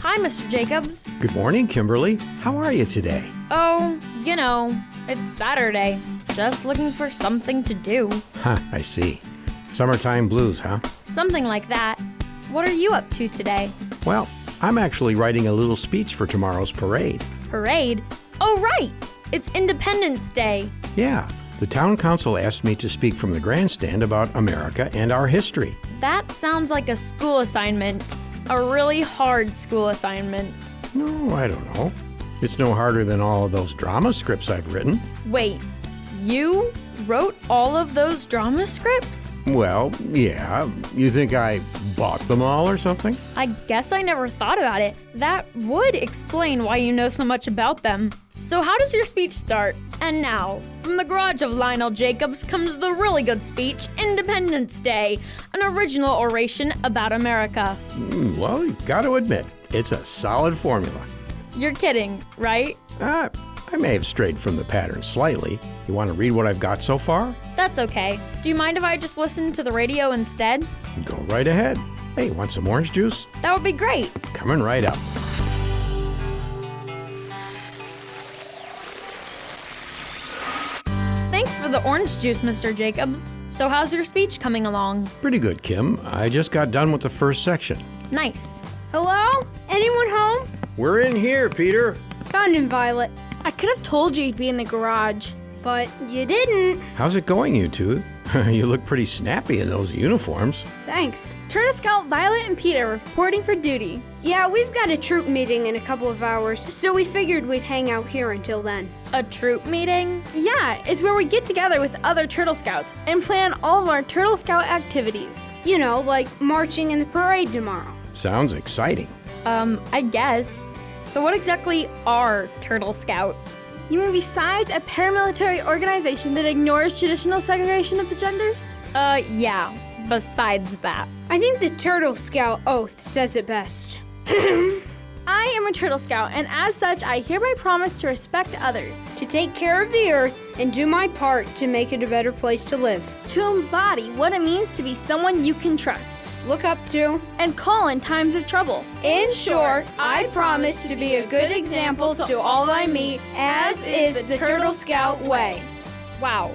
Hi, Mr. Jacobs. Good morning, Kimberly. How are you today? Oh, it's Saturday. Just looking for something to do. I see. Summertime blues, huh? Something like that. What are you up to today? Well, I'm actually writing a little speech for tomorrow's parade. Parade? Oh, right! It's Independence Day. Yeah, the town council asked me to speak from the grandstand about America and our history. That sounds like a school assignment. A really hard school assignment. No, I don't know. It's no harder than all of those drama scripts I've written. Wait, you wrote all of those drama scripts? Well, yeah. You think I bought them all or something? I guess I never thought about it. That would explain why you know so much about them. So how does your speech start? And now, from the garage of Lionel Jacobs comes the really good speech, Independence Day, an original oration about America. Well, you got to admit, it's a solid formula. You're kidding, right? I may have strayed from the pattern slightly. You want to read what I've got so far? That's okay. Do you mind if I just listen to the radio instead? Go right ahead. Hey, want some orange juice? That would be great. Coming right up. Thanks for the orange juice, Mr. Jacobs. So how's your speech coming along? Pretty good, Kim. I just got done with the first section. Nice. Hello? Anyone home? We're in here, Peter. Found him, Violet. I could have told you you'd be in the garage. But you didn't. How's it going, you two? You look pretty snappy in those uniforms. Thanks. Turtle Scout Violet and Peter reporting for duty. Yeah, we've got a troop meeting in a couple of hours, so we figured we'd hang out here until then. A troop meeting? Yeah, it's where we get together with other Turtle Scouts and plan all of our Turtle Scout activities. You know, like marching in the parade tomorrow. Sounds exciting. I guess. So what exactly are Turtle Scouts? You mean besides a paramilitary organization that ignores traditional segregation of the genders? Yeah, besides that. I think the Turtle Scout oath says it best. I am a Turtle Scout, and as such, I hereby promise to respect others, To take care of the earth and do my part to make it a better place to live. to embody what it means to be someone you can trust, Look up to. and call in times of trouble. In short, I promise to be a good example to all I meet, as is the Turtle Scout way. Wow,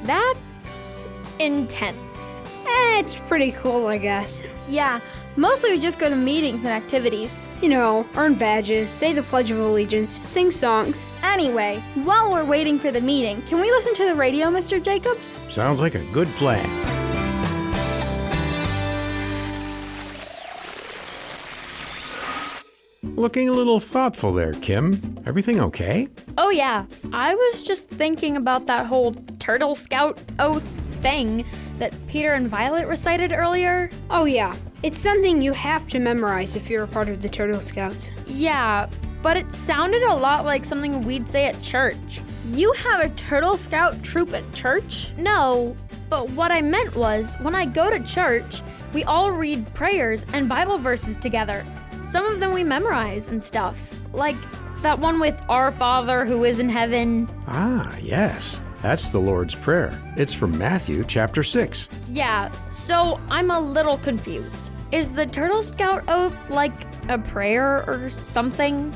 that's intense. It's pretty cool, I guess. Yeah, mostly we just go to meetings and activities. You know, earn badges, say the Pledge of Allegiance, sing songs. Anyway, while we're waiting for the meeting, can we listen to the radio, Mr. Jacobs? Sounds like a good plan. Looking a little thoughtful there, Kim. Everything okay? Oh yeah, I was just thinking about that whole Turtle Scout oath thing that Peter and Violet recited earlier. Oh yeah, it's something you have to memorize if you're a part of the Turtle Scouts. Yeah, but it sounded a lot like something we'd say at church. You have a Turtle Scout troop at church? No, but what I meant was when I go to church, we all read prayers and Bible verses together. Some of them we memorize and stuff, like that one with Our Father who is in heaven. Ah, yes. That's the Lord's Prayer. It's from Matthew chapter 6. Yeah, so I'm a little confused. Is the Turtle Scout oath like a prayer or something?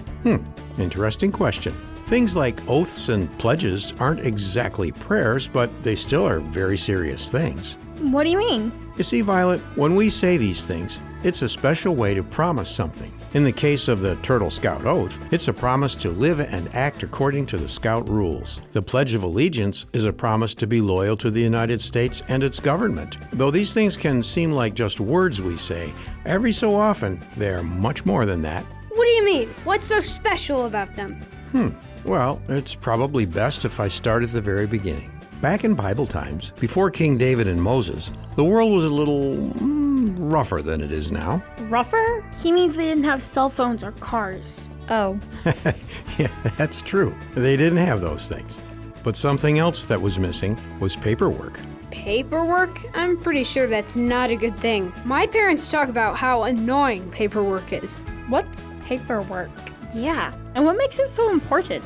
Interesting question. Things like oaths and pledges aren't exactly prayers, but they still are very serious things. What do you mean? You see, Violet, when we say these things, it's a special way to promise something. In the case of the Turtle Scout Oath, it's a promise to live and act according to the Scout rules. The Pledge of Allegiance is a promise to be loyal to the United States and its government. Though these things can seem like just words we say, every so often they're much more than that. What do you mean? What's so special about them? Well, it's probably best if I start at the very beginning. Back in Bible times, before King David and Moses, the world was a little rougher than it is now. Rougher? He means they didn't have cell phones or cars. Oh. Yeah, that's true. They didn't have those things. But something else that was missing was paperwork. Paperwork? I'm pretty sure that's not a good thing. My parents talk about how annoying paperwork is. What's paperwork? Yeah, and what makes it so important?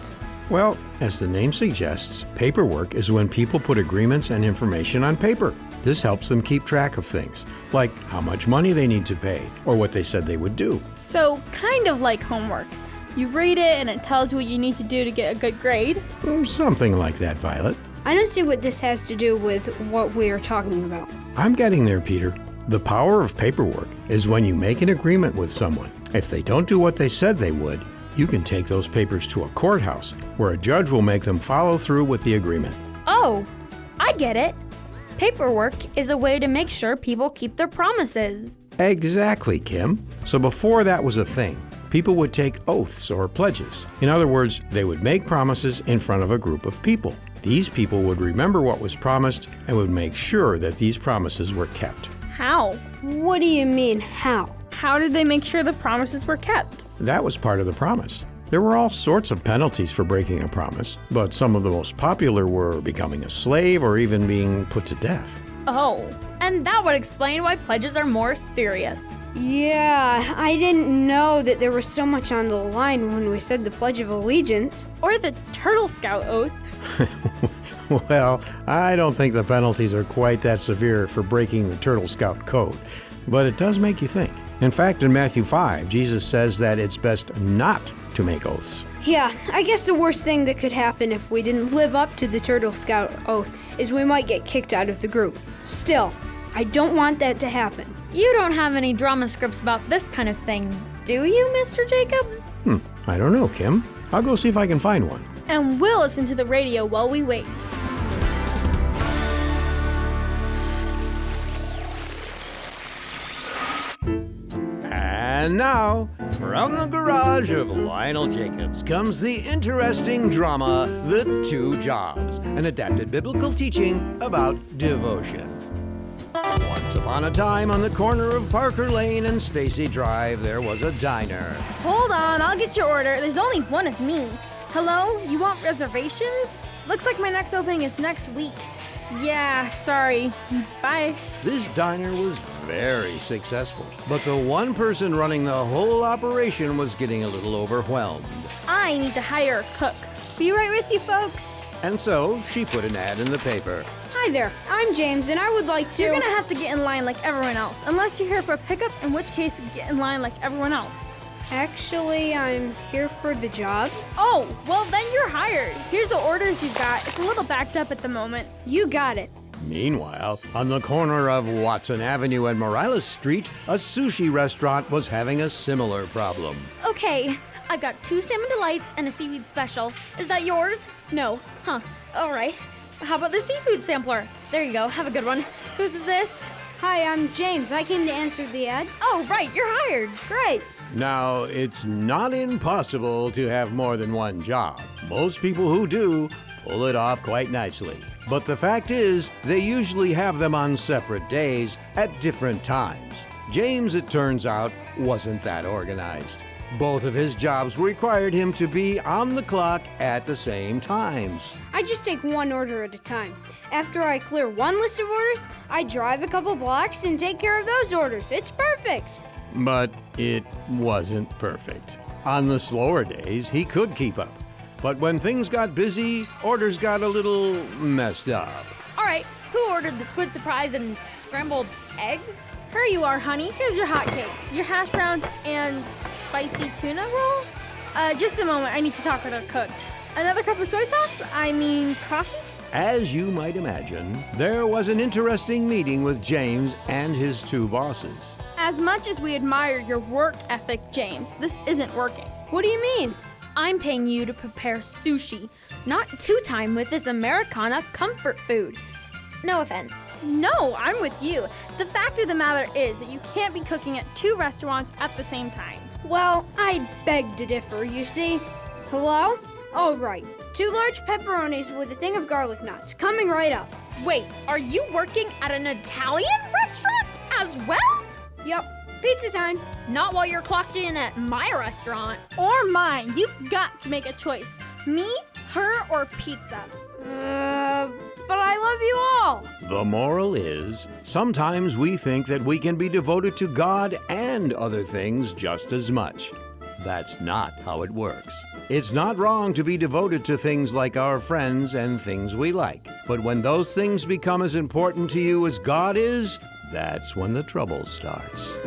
Well, as the name suggests, paperwork is when people put agreements and information on paper. This helps them keep track of things, like how much money they need to pay or what they said they would do. So, kind of like homework. You read it and it tells you what you need to do to get a good grade. Something like that, Violet. I don't see what this has to do with what we are talking about. I'm getting there, Peter. The power of paperwork is when you make an agreement with someone. If they don't do what they said they would, you can take those papers to a courthouse where a judge will make them follow through with the agreement. Oh, I get it. Paperwork is a way to make sure people keep their promises. Exactly, Kim. So before that was a thing, people would take oaths or pledges. In other words, they would make promises in front of a group of people. These people would remember what was promised and would make sure that these promises were kept. How? What do you mean, how? How did they make sure the promises were kept? That was part of the promise. There were all sorts of penalties for breaking a promise, but some of the most popular were becoming a slave or even being put to death. Oh. And that would explain why pledges are more serious. Yeah, I didn't know that there was so much on the line when we said the Pledge of Allegiance. Or the Turtle Scout Oath. Well, I don't think the penalties are quite that severe for breaking the Turtle Scout code, but it does make you think. In fact, in Matthew 5, Jesus says that it's best not to make oaths. Yeah, I guess the worst thing that could happen if we didn't live up to the Turtle Scout Oath is we might get kicked out of the group. Still, I don't want that to happen. You don't have any drama scripts about this kind of thing, do you, Mr. Jacobs? I don't know, Kim. I'll go see if I can find one. And we'll listen to the radio while we wait. And now, from the garage of Lionel Jacobs comes the interesting drama, The Two Jobs, an adapted biblical teaching about devotion. Once upon a time, on the corner of Parker Lane and Stacy Drive, there was a diner. Hold on, I'll get your order. There's only one of me. Hello? You want reservations? Looks like my next opening is next week. Yeah, sorry. Bye. This diner was very successful, but the one person running the whole operation was getting a little overwhelmed. I need to hire a cook. Be right with you, folks. And so she put an ad in the paper. Hi there, I'm James, and I would like to... You're gonna have to get in line like everyone else, unless you're here for a pickup, in which case, get in line like everyone else. Actually, I'm here for the job. Oh, well then you're hired. Here's the orders you've got. It's a little backed up at the moment. You got it. Meanwhile, on the corner of Watson Avenue and Morales Street, a sushi restaurant was having a similar problem. Okay, I've got 2 salmon delights and a seaweed special. Is that yours? No. Huh. All right. How about the seafood sampler? There you go. Have a good one. Whose is this? Hi, I'm James. I came to answer the ad. Oh, right. You're hired. Great. Now, it's not impossible to have more than one job. Most people who do pull it off quite nicely. But the fact is, they usually have them on separate days at different times. James, it turns out, wasn't that organized. Both of his jobs required him to be on the clock at the same times. I just take one order at a time. After I clear one list of orders, I drive a couple blocks and take care of those orders. It's perfect. But it wasn't perfect. On the slower days, he could keep up. But when things got busy, orders got a little messed up. All right. Who ordered the squid surprise and scrambled eggs? Here you are, honey. Here's your hotcakes, your hash browns, and spicy tuna roll. Just a moment. I need to talk with our cook. Another cup of soy sauce? Coffee? As you might imagine, there was an interesting meeting with James and his 2 bosses. As much as we admire your work ethic, James, this isn't working. What do you mean? I'm paying you to prepare sushi, not 2-time with this Americana comfort food. No offense. No, I'm with you. The fact of the matter is that you can't be cooking at 2 restaurants at the same time. Well, I beg to differ, you see. Hello? All right. 2 large pepperonis with a thing of garlic knots. Coming right up. Wait, are you working at an Italian restaurant as well? Yup. Pizza time. Not while you're clocked in at my restaurant. Or mine. You've got to make a choice. Me, her, or pizza. But I love you all. The moral is, sometimes we think that we can be devoted to God and other things just as much. That's not how it works. It's not wrong to be devoted to things like our friends and things we like. But when those things become as important to you as God is, that's when the trouble starts.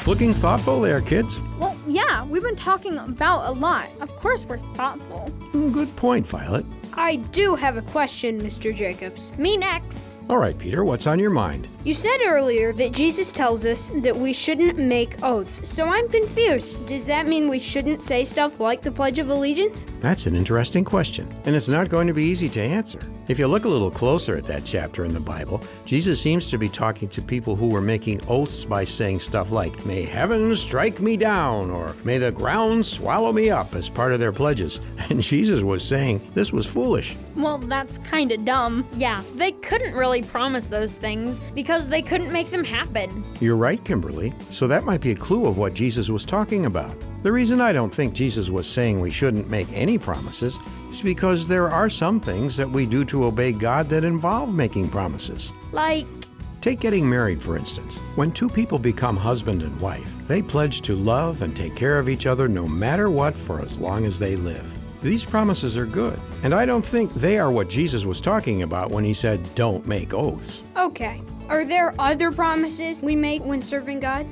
Looking thoughtful there, kids. Well, yeah, we've been talking about a lot. Of course we're thoughtful. Good point, Violet. I do have a question, Mr. Jacobs. Me next. All right, Peter, what's on your mind? You said earlier that Jesus tells us that we shouldn't make oaths, so I'm confused. Does that mean we shouldn't say stuff like the Pledge of Allegiance? That's an interesting question, and it's not going to be easy to answer. If you look a little closer at that chapter in the Bible, Jesus seems to be talking to people who were making oaths by saying stuff like, "May heaven strike me down," or "May the ground swallow me up," as part of their pledges. And Jesus was saying this was foolish. Well, that's kind of dumb. Yeah, they couldn't really promise those things because they couldn't make them happen. You're right, Kimberly. So that might be a clue of what Jesus was talking about. The reason I don't think Jesus was saying we shouldn't make any promises is because there are some things that we do to obey God that involve making promises. Like, Take getting married, for instance. When two people become husband and wife, they pledge to love and take care of each other no matter what for as long as they live. These promises are good, and I don't think they are what Jesus was talking about when he said, "Don't make oaths." Okay. Are there other promises we make when serving God?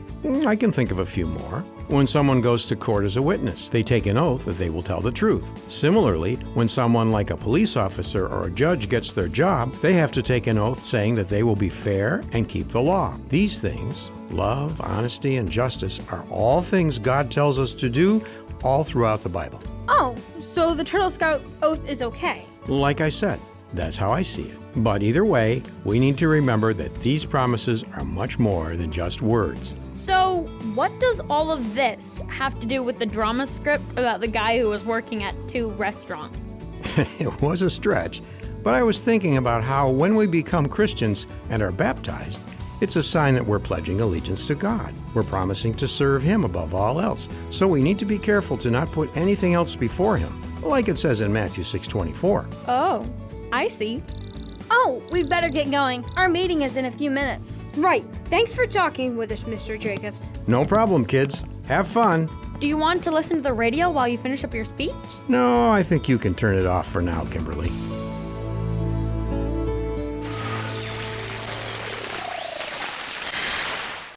I can think of a few more. When someone goes to court as a witness, they take an oath that they will tell the truth. Similarly, when someone like a police officer or a judge gets their job, they have to take an oath saying that they will be fair and keep the law. These things, love, honesty, and justice, are all things God tells us to do all throughout the Bible. Oh, so the Turtle Scout oath is okay. Like I said, that's how I see it. But either way, we need to remember that these promises are much more than just words. so what does all of this have to do with the drama script about the guy who was working at 2 restaurants? It was a stretch, but I was thinking about how when we become Christians and are baptized, it's a sign that we're pledging allegiance to God. We're promising to serve Him above all else. So we need to be careful to not put anything else before Him, like it says in Matthew 6:24. Oh, I see. Oh, we better get going. Our meeting is in a few minutes. Right. Thanks for talking with us, Mr. Jacobs. No problem, kids. Have fun. Do you want to listen to the radio while you finish up your speech? No, I think you can turn it off for now, Kimberly.